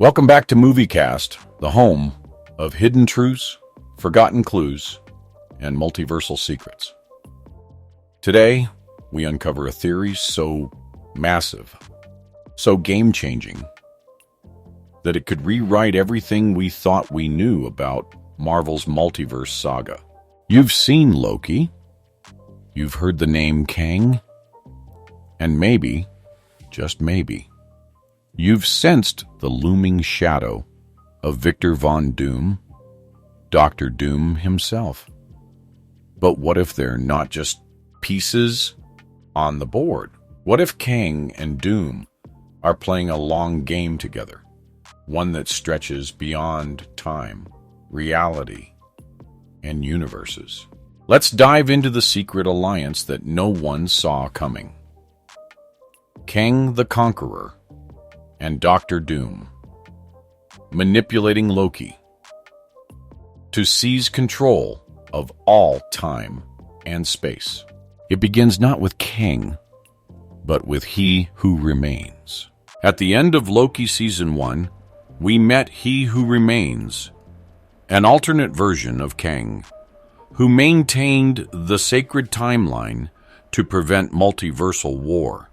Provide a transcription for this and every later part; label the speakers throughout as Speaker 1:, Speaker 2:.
Speaker 1: Welcome back to MovieCast, the home of hidden truths, forgotten clues, and multiversal secrets. Today, we uncover a theory so massive, so game-changing, that it could rewrite everything we thought we knew about Marvel's multiverse saga. You've seen Loki, you've heard the name Kang, and maybe, just maybe, you've sensed the looming shadow of Victor Von Doom, Dr. Doom himself. But what if they're not just pieces on the board? What if Kang and Doom are playing a long game together, one that stretches beyond time, reality, and universes? Let's dive into the secret alliance that no one saw coming. Kang the Conqueror and Dr. Doom manipulating Loki to seize control of all time and space. It begins not with Kang, but with He Who Remains. At the end of Loki Season 1, we met He Who Remains, an alternate version of Kang, who maintained the sacred timeline to prevent multiversal war.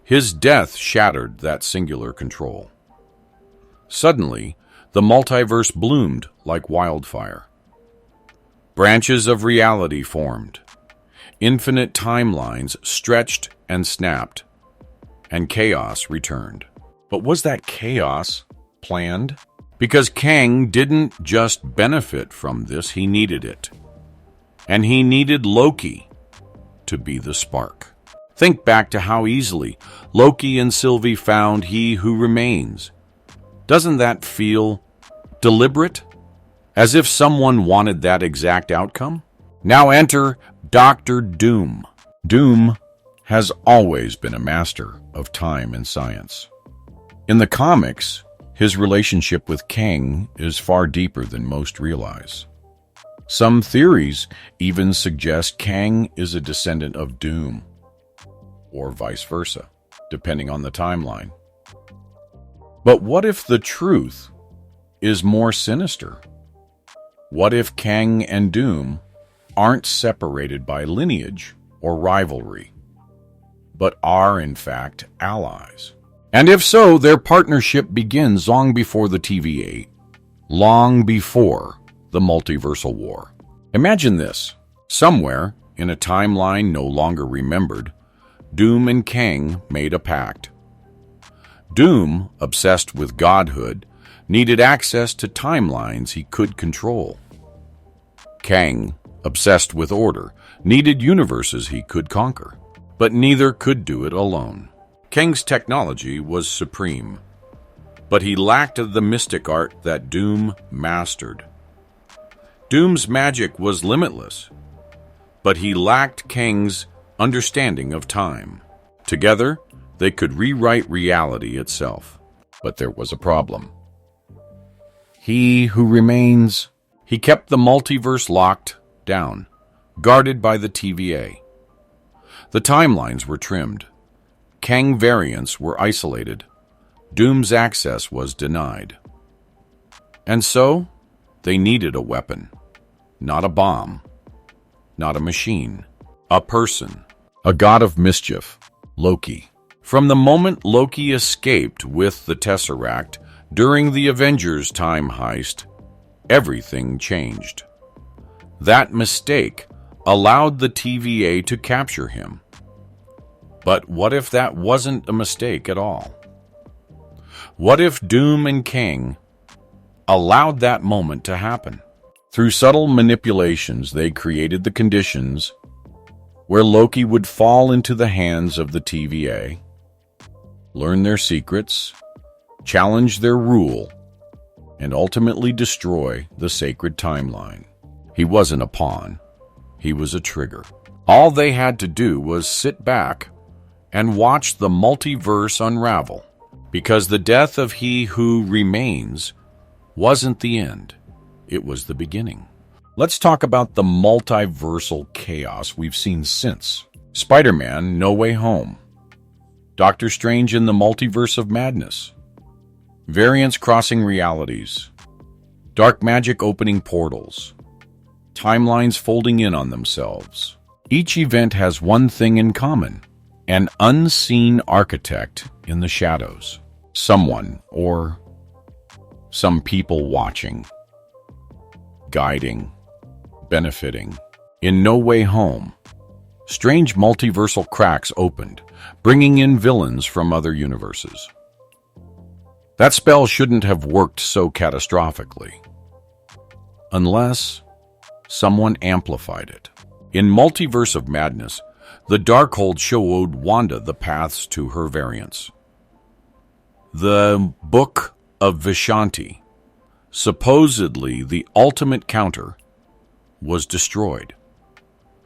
Speaker 1: His death shattered that singular control. Suddenly, the multiverse bloomed like wildfire. Branches of reality formed. Infinite timelines stretched and snapped, and chaos returned. But was that chaos planned? Because Kang didn't just benefit from this, he needed it. And he needed Loki to be the spark. Think back to how easily Loki and Sylvie found He Who Remains. Doesn't that feel deliberate? As if someone wanted that exact outcome? Now enter Dr. Doom. Doom has always been a master of time and science. In the comics, his relationship with Kang is far deeper than most realize. Some theories even suggest Kang is a descendant of Doom, or vice versa, depending on the timeline. But what if the truth is more sinister? What if Kang and Doom aren't separated by lineage or rivalry, but are in fact allies? And if so, their partnership begins long before the TVA, long before the multiversal war. Imagine this. Somewhere in a timeline no longer remembered, Doom and Kang made a pact. Doom, obsessed with godhood, needed access to timelines he could control. Kang, obsessed with order, needed universes he could conquer. But neither could do it alone. Kang's technology was supreme, but he lacked the mystic art that Doom mastered. Doom's magic was limitless, but he lacked Kang's understanding of time. Together, they could rewrite reality itself. But there was a problem. He Who Remains, he kept the multiverse locked down, guarded by the TVA. The timelines were trimmed. Kang variants were isolated. Doom's access was denied. And so, they needed a weapon. Not a bomb. Not a machine. A person. A god of mischief. Loki. From the moment Loki escaped with the Tesseract during the Avengers time heist, everything changed. That mistake allowed the TVA to capture him. But what if that wasn't a mistake at all? What if Doom and Kang allowed that moment to happen? Through subtle manipulations, they created the conditions where Loki would fall into the hands of the TVA, learn their secrets, challenge their rule, and ultimately destroy the sacred timeline. He wasn't a pawn. He was a trigger. All they had to do was sit back and watch the multiverse unravel, because the death of He Who Remains wasn't the end. It was the beginning. Let's talk about the multiversal chaos we've seen since. Spider-Man: No Way Home, Doctor Strange in the Multiverse of Madness, variants crossing realities, dark magic opening portals, timelines folding in on themselves. Each event has one thing in common: an unseen architect in the shadows. Someone or some people watching, guiding, benefiting. In No Way Home, strange multiversal cracks opened, bringing in villains from other universes. That spell shouldn't have worked so catastrophically, unless someone amplified it. In Multiverse of Madness, the Darkhold showed Wanda the paths to her variants. The Book of Vishanti, supposedly the ultimate counter, was destroyed.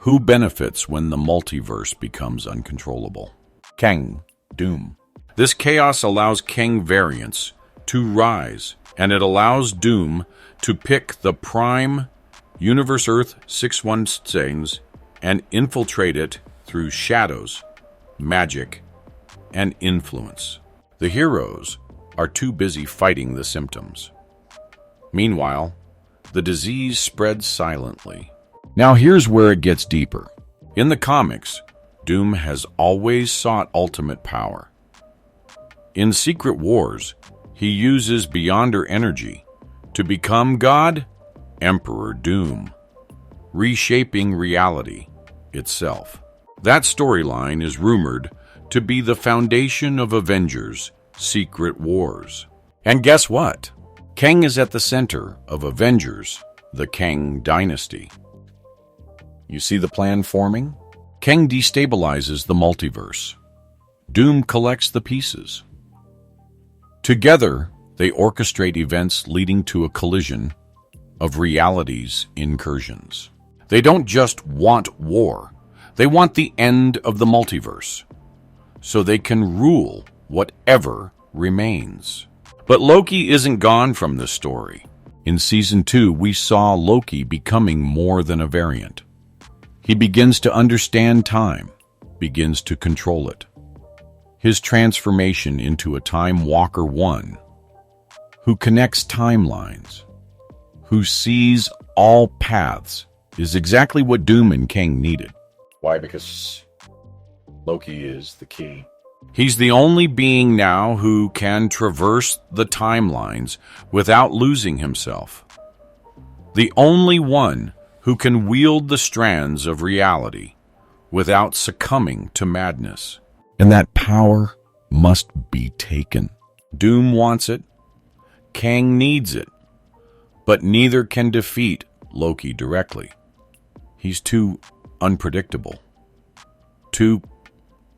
Speaker 1: Who benefits when the multiverse becomes uncontrollable? Kang, Doom. This chaos allows Kang variants to rise, and it allows Doom to pick the prime Universe Earth 616 and infiltrate it through shadows, magic, and influence. The heroes are too busy fighting the symptoms. Meanwhile, the disease spreads silently. Now here's where it gets deeper. In the comics, Doom has always sought ultimate power. In Secret Wars, he uses Beyonder energy to become God, Emperor Doom, reshaping reality itself. That storyline is rumored to be the foundation of Avengers' Secret Wars. And guess what? Kang is at the center of Avengers, the Kang dynasty. You see the plan forming? Kang destabilizes the multiverse. Doom collects the pieces. Together, they orchestrate events leading to a collision of realities' incursions. They don't just want war. They want the end of the multiverse, so they can rule whatever remains. But Loki isn't gone from this story. In Season 2, we saw Loki becoming more than a variant. He begins to understand time, begins to control it. His transformation into a Time Walker 1, who connects timelines, who sees all paths, is exactly what Doom and Kang needed.
Speaker 2: Why? Because Loki is the key.
Speaker 1: He's the only being now who can traverse the timelines without losing himself. The only one who can wield the strands of reality without succumbing to madness.
Speaker 3: And that power must be taken.
Speaker 1: Doom wants it. Kang needs it. But neither can defeat Loki directly. He's too unpredictable. Too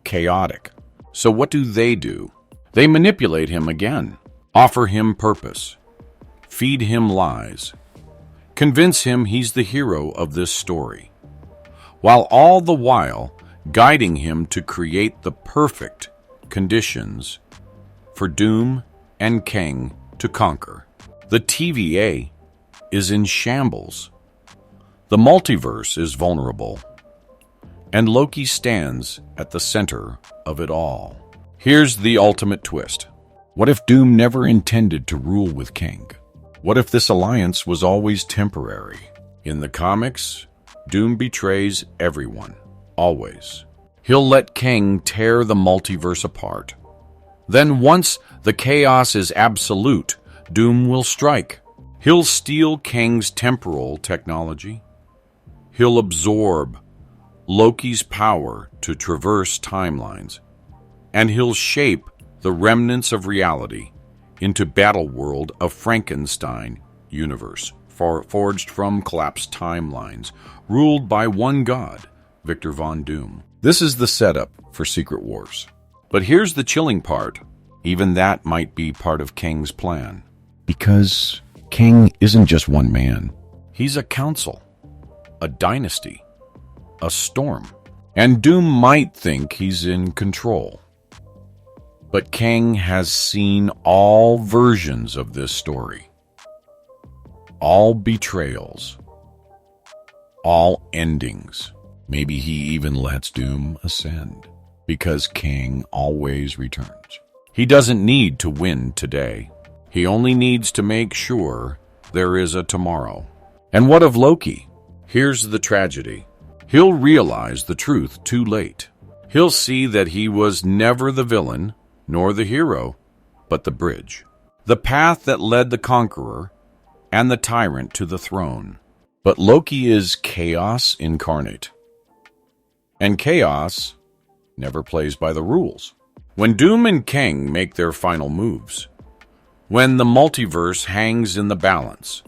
Speaker 1: chaotic. So what do? They manipulate him again, offer him purpose, feed him lies, convince him he's the hero of this story, while all the while guiding him to create the perfect conditions for Doom and Kang to conquer. The TVA is in shambles. The multiverse is vulnerable. And Loki stands at the center of it all. Here's the ultimate twist. What if Doom never intended to rule with Kang? What if this alliance was always temporary? In the comics, Doom betrays everyone, always. He'll let Kang tear the multiverse apart. Then once the chaos is absolute, Doom will strike. He'll steal Kang's temporal technology. He'll absorb Loki's power to traverse timelines, and he'll shape the remnants of reality into Battleworld of Frankenstein universe, forged from collapsed timelines, ruled by one god, Victor Von Doom. This is the setup for Secret Wars. But here's the chilling part. Even that might be part of Kang's plan.
Speaker 3: Because Kang isn't just one man.
Speaker 1: He's a council, a dynasty, a storm. And Doom might think he's in control. But Kang has seen all versions of this story. All betrayals. All endings. Maybe he even lets Doom ascend. Because Kang always returns. He doesn't need to win today. He only needs to make sure there is a tomorrow. And what of Loki? Here's the tragedy. He'll realize the truth too late. He'll see that he was never the villain, nor the hero, but the bridge. The path that led the Conqueror and the tyrant to the throne. But Loki is chaos incarnate. And chaos never plays by the rules. When Doom and Kang make their final moves, when the multiverse hangs in the balance,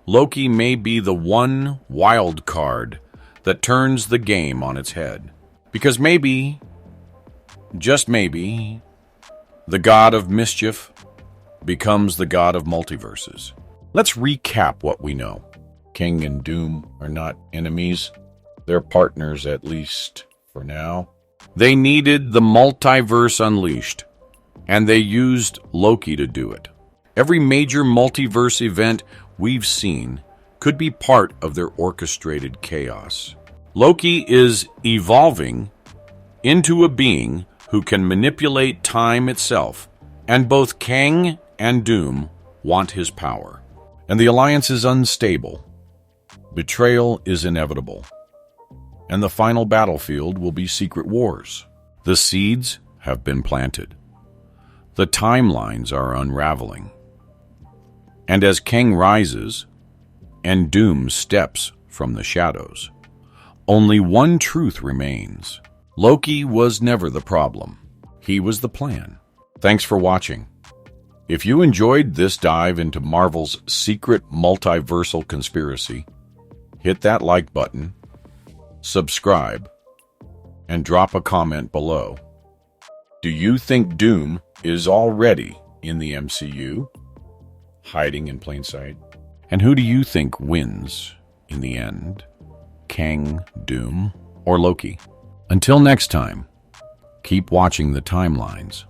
Speaker 1: Loki may be the one wild card that turns the game on its head. Because maybe, just maybe, the god of mischief becomes the god of multiverses. Let's recap what we know.
Speaker 2: Kang and Doom are not enemies. They're partners, at least for now.
Speaker 1: They needed the multiverse unleashed, and they used Loki to do it. Every major multiverse event we've seen could be part of their orchestrated chaos. Loki is evolving into a being who can manipulate time itself, and both Kang and Doom want his power.
Speaker 3: And the alliance is unstable. Betrayal is inevitable. And the final battlefield will be secret wars.
Speaker 1: The seeds have been planted. The timelines are unraveling. And as Kang rises and Doom steps from the shadows, only one truth remains. Loki was never the problem. He was the plan. Thanks for watching. If you enjoyed this dive into Marvel's secret multiversal conspiracy, hit that like button, subscribe, and drop a comment below. Do you think Doom is already in the MCU, hiding in plain sight? And who do you think wins in the end? Kang, Doom, or Loki? Until next time, keep watching the timelines.